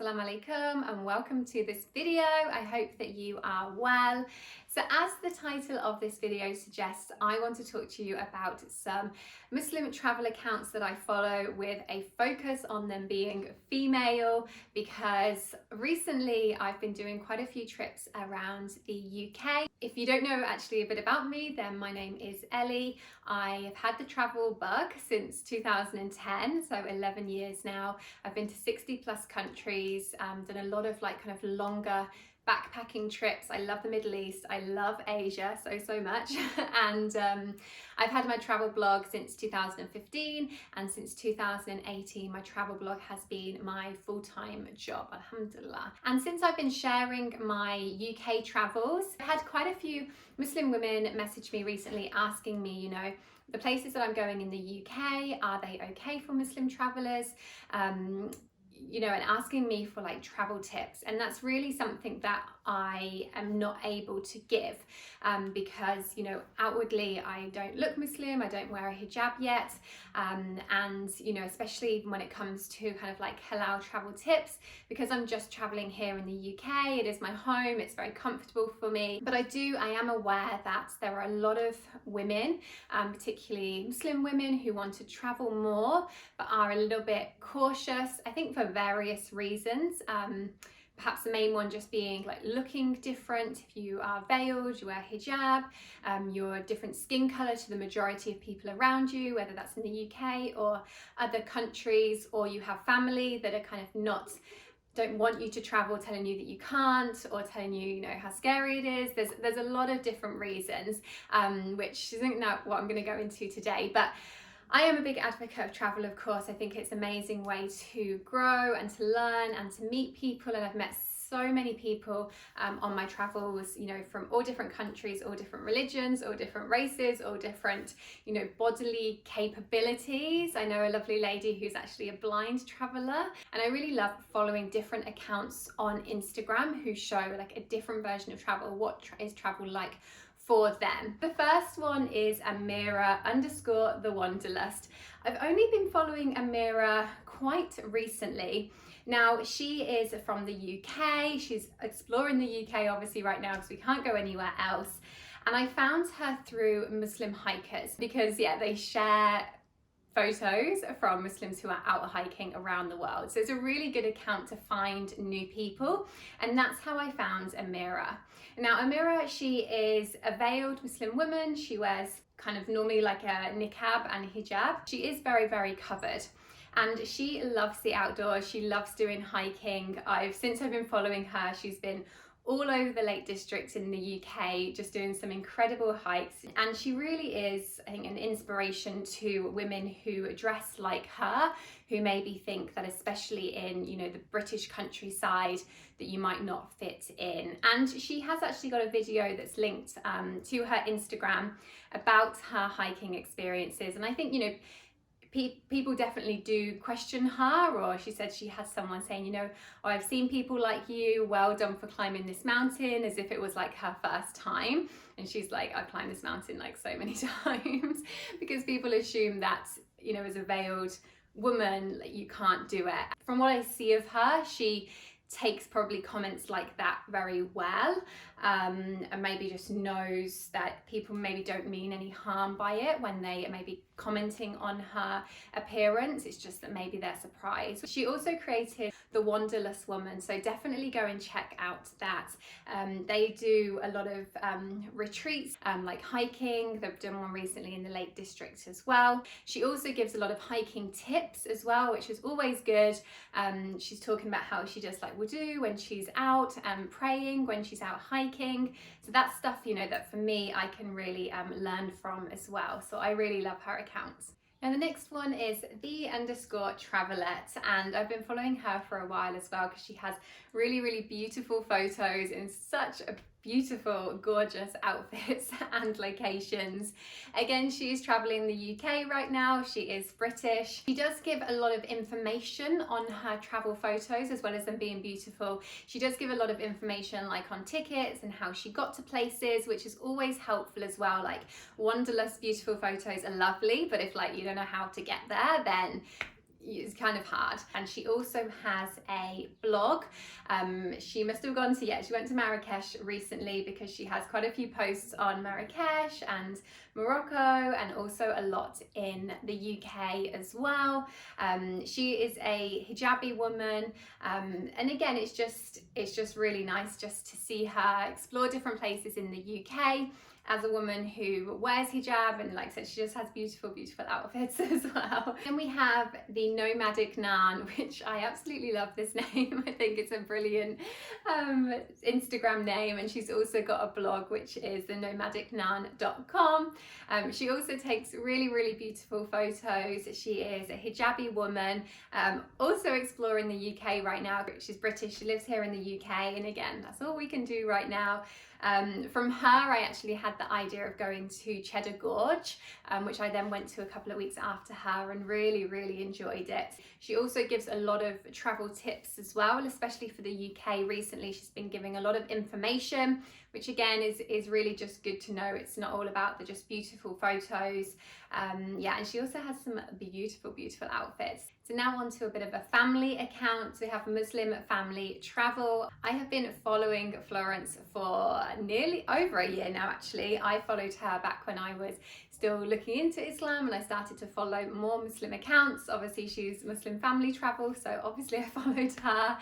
Assalamu alaikum and welcome to this video. I hope that you are well. So as the title of this video suggests, I want to talk to you about some Muslim travel accounts that I follow with a focus on them being female, because recently I've been doing quite a few trips around the UK. If you don't know actually a bit about me, then my name is Ellie. I have had the travel bug since 2010, so 11 years now. I've been to 60 plus countries, done a lot of kind of longer backpacking trips. I love the Middle East, I love Asia so much, and I've had my travel blog since 2015, and since 2018 my travel blog has been my full-time job, alhamdulillah. And since I've been sharing my UK travels, I've had quite a few Muslim women message me recently asking me, you know, the places that I'm going in the UK, are they okay for Muslim travelers? You know, and asking me for like travel tips, and that's really something that I am not able to give because, you know, outwardly I don't look Muslim, I don't wear a hijab yet, and you know, especially when it comes to kind of like halal travel tips, because I'm just traveling here in the UK, it is my home, it's very comfortable for me. But I am aware that there are a lot of women, particularly Muslim women, who want to travel more but are a little bit cautious, I think for various reasons. Perhaps the main one just being like looking different. If you are veiled, you wear hijab, you're a different skin colour to the majority of people around you, whether that's in the UK or other countries, or you have family that are kind of don't want you to travel, telling you that you can't, or telling you, you know, how scary it is. There's a lot of different reasons, which isn't what I'm going to go into today, but I am a big advocate of travel, of course. I think it's an amazing way to grow and to learn and to meet people, and I've met so many people on my travels, you know, from all different countries, all different religions, all different races, all different, you know, bodily capabilities. I know a lovely lady who's actually a blind traveler, and I really love following different accounts on Instagram who show like a different version of travel. What is travel like for them? The first one is Amira _ the Wanderlust. I've only been following Amira quite recently. Now, she is from the UK. She's exploring the UK obviously right now because we can't go anywhere else. And I found her through Muslim hikers because, yeah, they share photos from Muslims who are out hiking around the world. So it's a really good account to find new people, and that's how I found Amira. Now, Amira, she is a veiled Muslim woman. She wears kind of normally like a niqab and hijab. She is very covered, and she loves the outdoors. She loves doing hiking. Since I've been following her, she's been all over the Lake District in the UK, just doing some incredible hikes. And she really is, I think, an inspiration to women who dress like her, who maybe think that, especially in, you know, the British countryside, that you might not fit in. And she has actually got a video that's linked to her Instagram about her hiking experiences. And I think, you know, people definitely do question her, or she said she had someone saying, you know, oh, I've seen people like you, well done for climbing this mountain, as if it was like her first time. And she's like, I've climbed this mountain like so many times, because people assume that, you know, as a veiled woman, like, you can't do it. From what I see of her, she takes probably comments like that very well, and maybe just knows that people maybe don't mean any harm by it when they are maybe commenting on her appearance. It's just that maybe they're surprised. She also created the Wanderlust Woman, so definitely go and check out that. They do a lot of retreats, like hiking. They've done one recently in the Lake District as well. She also gives a lot of hiking tips as well, which is always good. She's talking about how she does like wudu when she's out, and praying when she's out hiking. So that's stuff, you know, that for me I can really learn from as well. So I really love her accounts. Now the next one is the _ Travelette, and I've been following her for a while as well because she has really beautiful photos in such a beautiful, gorgeous outfits and locations. Again, she is traveling the UK right now. She is British. She does give a lot of information on her travel photos, as well as them being beautiful. She does give a lot of information like on tickets and how she got to places, which is always helpful as well. Like, Wanderlust beautiful photos are lovely, but if like you don't know how to get there, then is kind of hard. And she also has a blog. She must have gone to, she went to Marrakesh recently because she has quite a few posts on Marrakesh and Morocco, and also a lot in the UK as well. She is a hijabi woman, and again, it's just really nice just to see her explore different places in the UK as a woman who wears hijab, and like I said, she just has beautiful outfits as well. And we have the Nomadic Naan, which I absolutely love this name. I think it's a brilliant Instagram name, and she's also got a blog which is the nomadicnaan.com. She also takes really beautiful photos. She is a hijabi woman, also exploring the UK right now. She's British, she lives here in the UK, and again, that's all we can do right now. From her, I actually had the idea of going to Cheddar Gorge, which I then went to a couple of weeks after her and really enjoyed it. She also gives a lot of travel tips as well, especially for the UK. Recently, she's been giving a lot of information, which again is really just good to know. It's not all about the just beautiful photos. And she also has some beautiful outfits. So now on to a bit of a family account. We have Muslim Family Travel. I have been following Florence for nearly over a year now, actually. I followed her back when I was still looking into Islam, and I started to follow more Muslim accounts. Obviously, she's Muslim Family Travel, so obviously I followed her.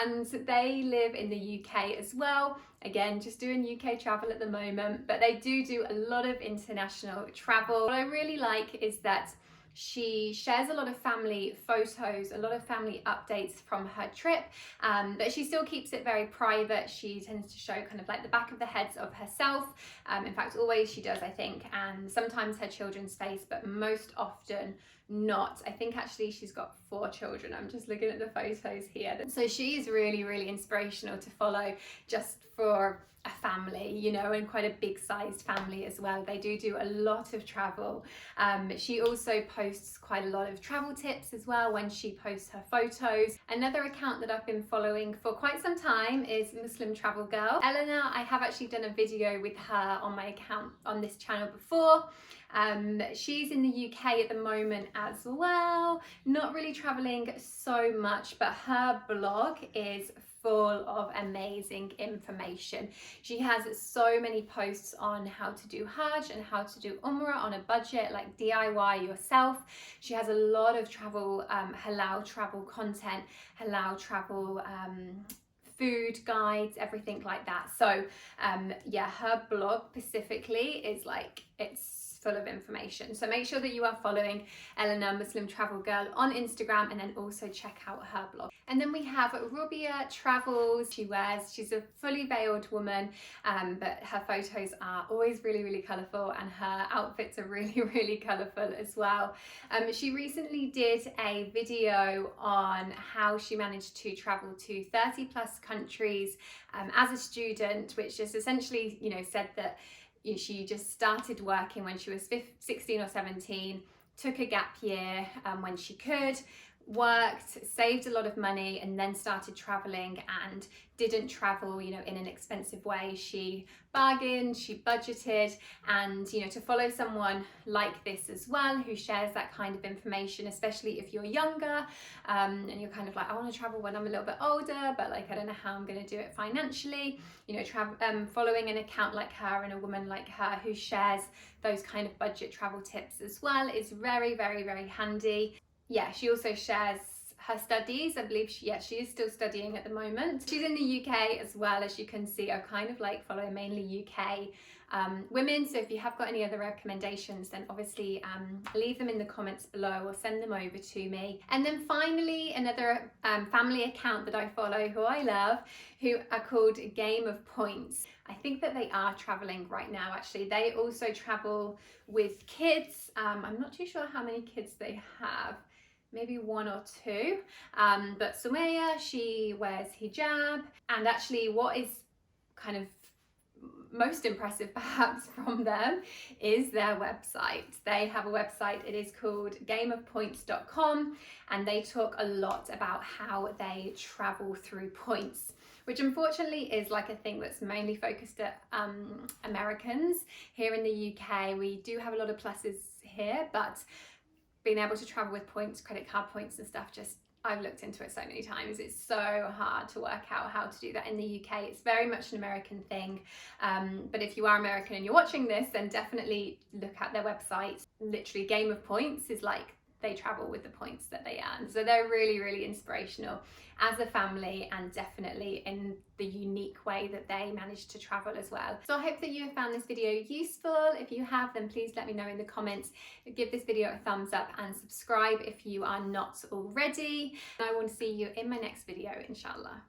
And they live in the UK as well. Again, just doing UK travel at the moment, but they do a lot of international travel. What I really like is that she shares a lot of family photos, a lot of family updates from her trip, but she still keeps it very private. She tends to show kind of like the back of the heads of herself. In fact, always she does, I think, and sometimes her children's face, but most often not. I think actually she's got 4 children. I'm just looking at the photos here. So she is really inspirational to follow, just for a family, you know, and quite a big sized family as well. They do a lot of travel. She also posts quite a lot of travel tips as well when she posts her photos. Another account that I've been following for quite some time is Muslim Travel Girl. Eleanor, I have actually done a video with her on my account on this channel before. She's in the UK at the moment as well, not really traveling so much, but her blog is full of amazing information. She has so many posts on how to do Hajj and how to do Umrah on a budget, like DIY yourself. She has a lot of travel, halal travel content, halal travel food guides, everything like that. So her blog specifically is like, it's full of information. So make sure that you are following Eleanor Muslim Travel Girl on Instagram, and then also check out her blog. And then we have Rubia Travels. She's a fully veiled woman, but her photos are always really colourful, and her outfits are really colourful as well. She recently did a video on how she managed to travel to 30+ countries as a student, which is essentially, you know, said that she just started working when she was 16 or 17, took a gap year when she could, worked, saved a lot of money, and then started traveling, and didn't travel, you know, in an expensive way. She bargained, she budgeted, and, you know, to follow someone like this as well, who shares that kind of information, especially if you're younger, and you're kind of like, I want to travel when I'm a little bit older, but like, I don't know how I'm going to do it financially, you know, following an account like her and a woman like her who shares those kind of budget travel tips as well is very handy. Yeah, she also shares her studies. I believe she is still studying at the moment. She's in the UK as well, as you can see. I kind of like follow mainly UK women, so if you have got any other recommendations, then obviously leave them in the comments below or send them over to me. And then finally, another family account that I follow, who I love, who are called Game of Points. I think that they are traveling right now, actually. They also travel with kids. I'm not too sure how many kids they have, maybe 1 or 2, but Sumaya, she wears hijab. And actually what is kind of most impressive perhaps from them is their website. They have a website, it is called gameofpoints.com, and they talk a lot about how they travel through points, which unfortunately is like a thing that's mainly focused at Americans. Here in the UK we do have a lot of pluses here, but being able to travel with points, credit card points and stuff, just I've looked into it so many times. It's so hard to work out how to do that in the UK. It's very much an American thing. But if you are American and you're watching this, then definitely look at their website. Literally, Game of Points is like they travel with the points that they earn. So they're really, really inspirational as a family, and definitely in the unique way that they manage to travel as well. So I hope that you have found this video useful. If you have, then please let me know in the comments. Give this video a thumbs up and subscribe if you are not already. And I want to see you in my next video, inshallah.